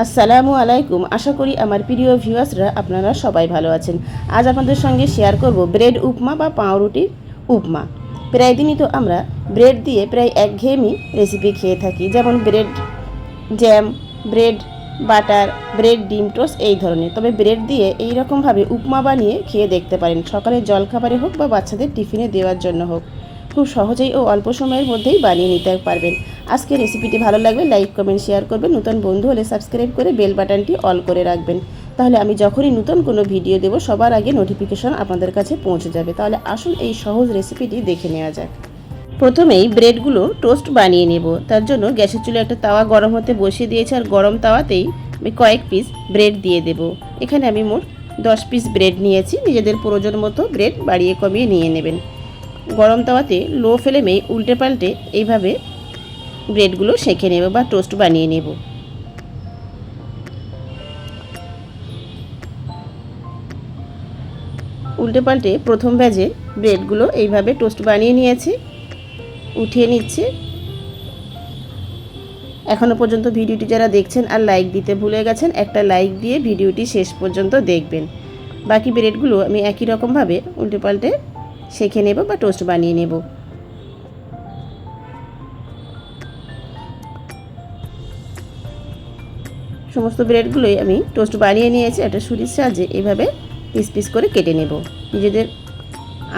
আসসালামু আলাইকুম। আশা করি আমার প্রিয় ভিউয়ার্সরা আপনারা সবাই ভালো আছেন। আজ আপনাদের সঙ্গে শেয়ার করব ব্রেড উপমা বা পাউরুটির উপমা। প্রায় দিনই তো আমরা ব্রেড দিয়ে প্রায় একঘেয়েমি রেসিপি খেয়ে থাকি, যেমন bread jam, bread butter, bread ডিম টোস্ট এই ধরনের। তবে ব্রেড দিয়ে এই রকমভাবে উপমা বানিয়ে খেয়ে দেখতে পারেন, সকালের জলখাবারে হোক বা বাচ্চাদের টিফিনে দেওয়ার জন্য হোক। খুব সহজেই ও অল্প সময়ের মধ্যেই বানিয়ে নিতে পারবেন। আজকে রেসিপিটি ভালো লাগবে লাইক কমেন্ট শেয়ার করবেন, নতুন বন্ধু হলে সাবস্ক্রাইব করে বেল বাটনটি অল করে রাখবেন, তাহলে আমি যখনই নতুন কোনো ভিডিও দেব সবার আগে নোটিফিকেশন আপনাদের কাছে পৌঁছে যাবে। তাহলে আসুন এই সহজ রেসিপিটি দেখে নেওয়া যাক। প্রথমেই ব্রেডগুলো টোস্ট বানিয়ে নেব। তার জন্য গ্যাসের চুলে একটা তাওয়া গরম হতে বসিয়ে দিয়েছি, আর গরম তাওয়াতেই আমি কয়েক পিস ব্রেড দিয়ে দেব। এখানে আমি মোট 10 পিস ব্রেড নিয়েছি। নিজেদের প্রয়োজন মতো ব্রেড বাড়িয়ে কমিয়ে নিয়ে নেবেন। গরম তাওয়াতে লো ফ্লেমে উল্টে পাল্টে এইভাবে ব্রেডগুলো সেঁকে নেব বা টোস্ট বানিয়ে নেব। উল্টে পাল্টে প্রথম ব্যাচে ব্রেডগুলো এইভাবে টোস্ট বানিয়ে নিয়েছি, উঠিয়ে নিচ্ছি। এখনও পর্যন্ত ভিডিওটি যারা দেখছেন আর লাইক দিতে ভুলে গেছেন, একটা লাইক দিয়ে ভিডিওটি শেষ পর্যন্ত দেখবেন। বাকি ব্রেডগুলো আমি একই রকমভাবে উল্টে পাল্টে সেঁকে নেব বা টোস্ট বানিয়ে নেব। সমস্ত ব্রেডগুলোই আমি টোস্ট বানিয়ে নিয়েছি। একটা ছুরির সাহায্যে এইভাবে পিস পিস করে কেটে নেব। নিজেদের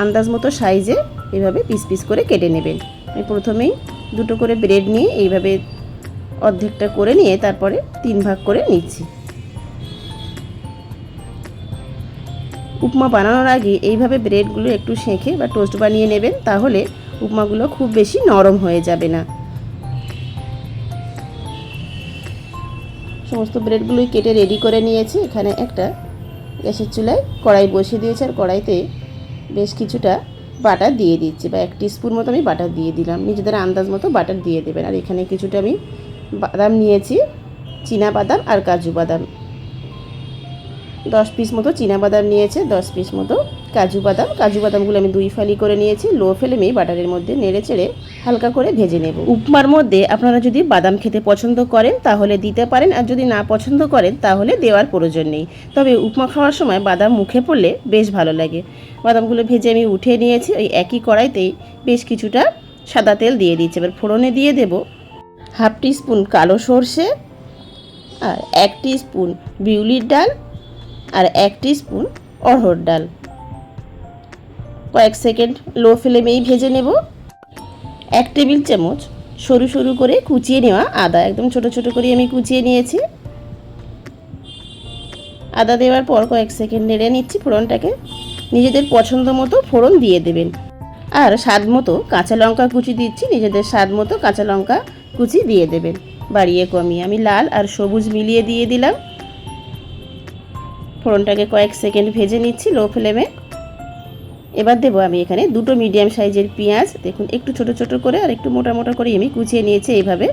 আন্দাজ মতো সাইজে এইভাবে পিস পিস করে কেটে নেবেন। আমি প্রথমেই দুটো করে ব্রেড নিয়ে এইভাবে অর্ধেকটা করে নিয়ে তারপরে 3 ভাগ করে নিচ্ছি। উপমা বানানোর আগে এইভাবে ব্রেডগুলো একটু সেঁকে বা টোস্ট বানিয়ে নেবেন, তাহলে উপমাগুলো খুব বেশি নরম হয়ে যাবে না। সমস্ত ব্রেডগুলোই কেটে রেডি করে নিয়েছি। এখানে একটা গ্যাসের চুলায় কড়াই বসিয়ে দিয়েছি, আর কড়াইতে বেশ কিছুটা বাটার দিয়ে দিচ্ছি, বা 1 টিস্পুন মতো আমি বাটার দিয়ে দিলাম। নিজেদের আন্দাজ মতো বাটার দিয়ে দেবেন। আর এখানে কিছুটা আমি বাদাম নিয়েছি, চীনা বাদাম আর কাজু বাদাম। 10 পিস মতো চীনা বাদাম নিয়েছে, 10 পিস মতো কাজু বাদাম। কাজু বাদামগুলো আমি 2 ফালি করে নিয়েছি। লো ফ্লেমে বাটারের মধ্যে নেড়ে চেড়ে হালকা করে ভেজে নেব। উপমার মধ্যে আপনারা যদি বাদাম খেতে পছন্দ করেন তাহলে দিতে পারেন, আর যদি না পছন্দ করেন তাহলে দেওয়ার প্রয়োজন নেই। তবে উপমা খাওয়ার সময় বাদাম মুখে পড়লে বেশ ভালো লাগে। বাদামগুলো ভেজে আমি উঠিয়ে নিয়েছি। ওই একই কড়াইতেই বেশ কিছুটা সাদা তেল দিয়ে দিচ্ছি। এবার ফোড়নে দিয়ে দেব 1/2 টিস্পুন কালো সর্ষে, আর 1 টিস্পুন বিউলির ডাল, আর 1 টিস্পুন অড়হর ডাল। কয়েক সেকেন্ড লো ফ্লেমেই ভেজে নেব। 1 টেবিল চামচ সরু সরু করে কুচিয়ে নেওয়া আদা, একদম ছোট ছোট করে আমি কুচিয়ে নিয়েছি। আদা দেওয়ার পর কয়েক সেকেন্ড নেড়ে নিচ্ছি ফোড়নটাকে। নিজেদের পছন্দ মতো ফোড়ন দিয়ে দেবেন। আর স্বাদ মতো কাঁচা লঙ্কা কুচি দিচ্ছি। নিজেদের স্বাদ মতো কাঁচা লঙ্কা কুচি দিয়ে দেবেন, বাড়িয়ে কমিয়ে। আমি লাল আর সবুজ মিলিয়ে দিয়ে দিলাম। ফোড়নটাকে কয়েক সেকেন্ড ভেজে নিচ্ছি লো ফ্লেমে। এবার দেবো আমি এখানে 2টো মিডিয়াম সাইজের পেঁয়াজ। দেখুন একটু ছোট ছোট করে আর একটু মোটা মোটা করে আমি কুচিয়ে নিয়েছি। এইভাবে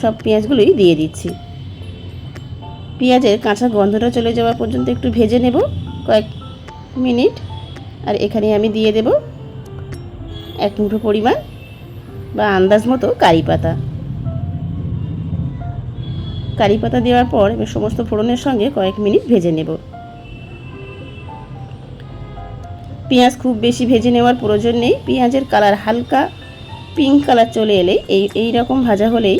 সব পেঁয়াজগুলোই দিয়ে দিচ্ছি। পেঁয়াজের কাঁচা গন্ধটা চলে যাওয়া পর্যন্ত একটু ভেজে নেব কয়েক মিনিট। আর এখানে আমি দিয়ে দেব 1 মুঠো পরিমাণ বা আন্দাজ মতো কারি পাতা। কারি পাতা দেওয়ার পর আমি সমস্ত ফোড়নের সঙ্গে কয়েক মিনিট ভেজে নেব। পেঁয়াজ খুব বেশি ভেজে নেওয়ার প্রয়োজন নেই। পেঁয়াজের কালার হালকা পিঙ্ক কালার চলে এলে এই রকম ভাজা হলেই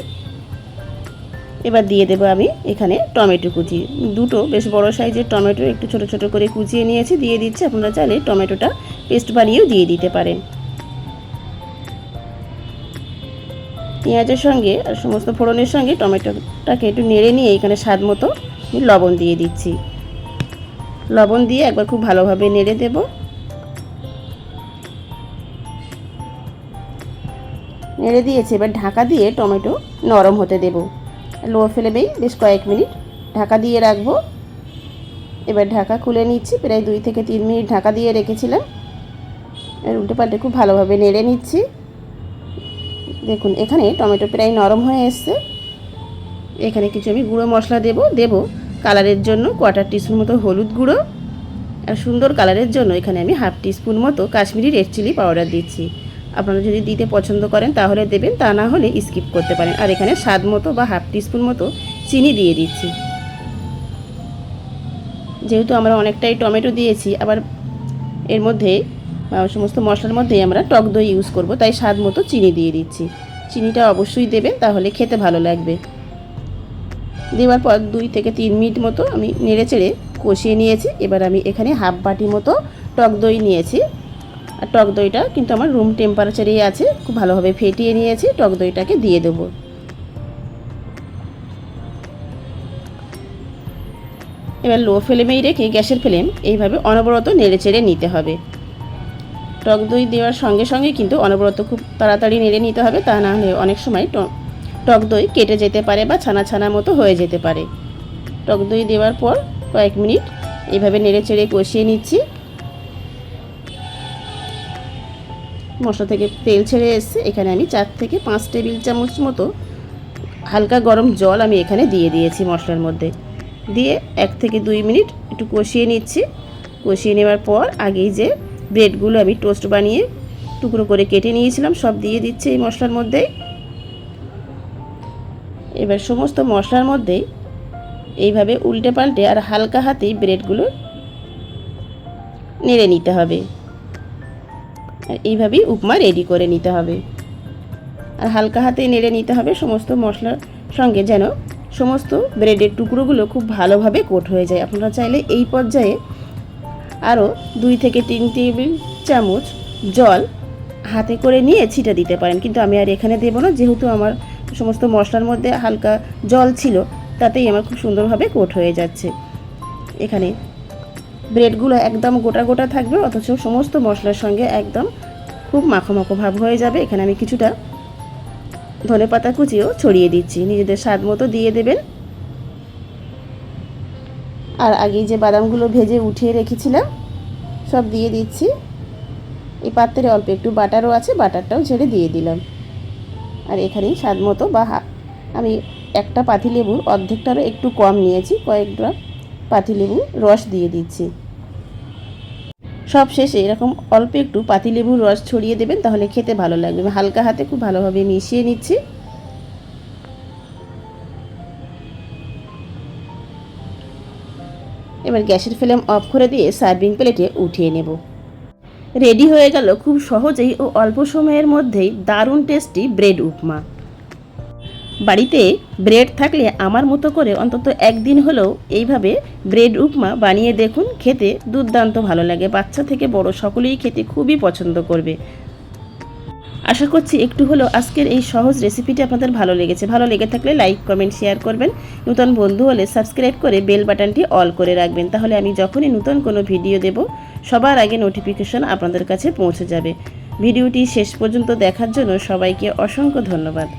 এবার দিয়ে দেবো আমি এখানে টমেটো কুচি। 2টো বেশ বড় সাইজের টমেটো একটু ছোট ছোট করে কুচিয়ে নিয়েছি, দিয়ে দিচ্ছি। আপনারা চাইলে টমেটোটা পেস্ট বানিয়েও দিয়ে দিতে পারেন। পেঁয়াজের সঙ্গে আর সমস্ত ফোড়নের সঙ্গে টমেটোটাকে একটু নেড়ে নিয়ে এখানে স্বাদ মতো লবণ দিয়ে দিচ্ছি। লবণ দিয়ে একবার খুব ভালোভাবে নেড়ে দেব। নেড়ে দিয়েছি। এবার ঢাকা দিয়ে টমেটো নরম হতে দেব। লো ফ্লেমেই বেশ কয়েক মিনিট ঢাকা দিয়ে রাখবো। এবার ঢাকা খুলে নিচ্ছি। প্রায় 2 থেকে 3 মিনিট ঢাকা দিয়ে রেখেছিলাম। এর উল্টে পাল্টে খুব ভালোভাবে নেড়ে নিচ্ছি। দেখুন এখানে টমেটো প্রায় নরম হয়ে এসছে। এখানে কিছু আমি গুঁড়ো মশলা দেব কালারের জন্য 1/4 টিস্পুন মতো হলুদ গুঁড়ো, আর সুন্দর কালারের জন্য এখানে আমি 1/2 টিস্পুন মতো কাশ্মীরি রেড চিলি পাউডার দিচ্ছি। আপনারা যদি দিতে পছন্দ করেন তাহলে দেবেন, তা না হলে স্কিপ করতে পারেন। আর এখানে স্বাদ মতো বা 1/2 টিস্পুন মতো চিনি দিয়ে দিচ্ছি। যেহেতু আমরা অনেকটাই টমেটো দিয়েছি, আবার এর মধ্যে সমস্ত মশলার মধ্যেই আমরা টক দই ইউজ করব, তাই স্বাদ মতো চিনি দিয়ে দিচ্ছি। চিনিটা অবশ্যই দেবেন, তাহলে খেতে ভালো লাগবে। দেওয়ার পর 2 থেকে 3 মিনিট মতো আমি নেড়ে চেড়ে কষিয়ে নিয়েছি। এবার আমি এখানে হাফ বাটি মতো টক দই নিয়েছি। আর টক দইটা কিন্তু আমার রুম টেম্পারেচারেই আছে, খুব ভালোভাবে ফেটিয়ে নিয়েছি। টক দইটাকে দিয়ে দেবো। এবার লো ফ্লেমেই রেখে গ্যাসের ফ্লেম এইভাবে অনবরত নেড়ে চেড়ে নিতে হবে। টক দই দেওয়ার সঙ্গে সঙ্গে কিন্তু অনবরত খুব তাড়াতাড়ি নেড়ে নিতে হবে, তা না হলে অনেক সময় টক দই কেটে যেতে পারে বা ছানা ছানা মতো হয়ে যেতে পারে। টক দই দেওয়ার পর কয়েক মিনিট এইভাবে নেড়ে চেড়ে কষিয়ে নিচ্ছি। মশলা থেকে তেল ছেড়ে এসছে। এখানে আমি 4 থেকে 5 টেবিল চামচ মতো হালকা গরম জল আমি এখানে দিয়ে দিয়েছি মশলার মধ্যে। দিয়ে 1 থেকে 2 মিনিট একটু কষিয়ে নিচ্ছি। কষিয়ে নেওয়ার পর আগেই যে ব্রেডগুলো আমি টোস্ট বানিয়ে টুকরো করে কেটে নিয়েছিলাম সব দিয়ে দিচ্ছি এই মশলার মধ্যেই। এবার সমস্ত মশলার মধ্যেই এইভাবে উল্টে পাল্টে আর হালকা হাতেই ব্রেডগুলো নেড়ে নিতে হবে। আর এইভাবেই উপমা রেডি করে নিতে হবে। আর হালকা হাতে নেড়ে নিতে হবে সমস্ত মশলার সঙ্গে, যেন সমস্ত ব্রেডের টুকরোগুলো খুব ভালোভাবে কোট হয়ে যায়। আপনারা চাইলে এই পর্যায়ে আরও 2 থেকে 3 টেবিল চামচ জল হাতে করে নিয়ে ছিটা দিতে পারেন, কিন্তু আমি আর এখানে দেব না, যেহেতু আমার সমস্ত মশলার মধ্যে হালকা জল ছিল, তাতেই আমার খুব সুন্দরভাবে কোট হয়ে যাচ্ছে। এখানে ব্রেডগুলো একদম গোটা গোটা থাকবে, অথচ সমস্ত মশলার সঙ্গে একদম খুব মাখো মাখো ভাব হয়ে যাবে। এখানে আমি কিছুটা ধনেপাতা কুচিও ছড়িয়ে দিচ্ছি, নিজেদের স্বাদ মতো দিয়ে দেবেন। আর আগেই যে বাদামগুলো ভেজে উঠিয়ে রেখেছিলাম সব দিয়ে দিচ্ছি। এই পাত্রে অল্প একটু বাটারও আছে, বাটারটাও ছেড়ে দিয়ে দিলাম। আর এখানেই স্বাদ মতো আমি একটা পাতিলেবুর অর্ধেকটারও একটু কম নিয়েছি, কয়েক ড্রপ পাতিলেবুর রস দিয়ে দিচ্ছি। সব শেষে এরকম অল্প একটু পাতিলেবুর রস ছড়িয়ে দেবেন, তাহলে খেতে ভালো লাগবে। আমি হালকা হাতে খুব ভালোভাবে মিশিয়ে নিচ্ছি। এবার গ্যাসের ফ্লেম অফ করে দিয়ে সার্ভিং প্লেটে উঠিয়ে নেব। রেডি হয়ে গেল খুব সহজেই ও অল্প সময়ের মধ্যেই দারুণ টেস্টি ব্রেড উপমা। বাড়িতে ব্রেড থাকলে আমার মতো করে অন্তত একদিন হলেও এইভাবে ব্রেড উপমা বানিয়ে দেখুন, খেতে দুর্দান্ত ভালো লাগে। বাচ্চা থেকে বড় সকলেই খেতে খুবই পছন্দ করবে। আশা করছি একটু হলেও আজকের এই সহজ রেসিপিটি আপনাদের ভালো লেগেছে। ভালো লেগে থাকলে লাইক কমেন্ট শেয়ার করবেন। নতুন বন্ধু হলে সাবস্ক্রাইব করে বেল বাটনটি অল করে রাখবেন, তাহলে আমি যখনই নতুন কোনো ভিডিও দেব সবার আগে নোটিফিকেশন আপনাদের কাছে পৌঁছে যাবে। ভিডিওটি শেষ পর্যন্ত দেখার জন্য সবাইকে অসংখ্য ধন্যবাদ।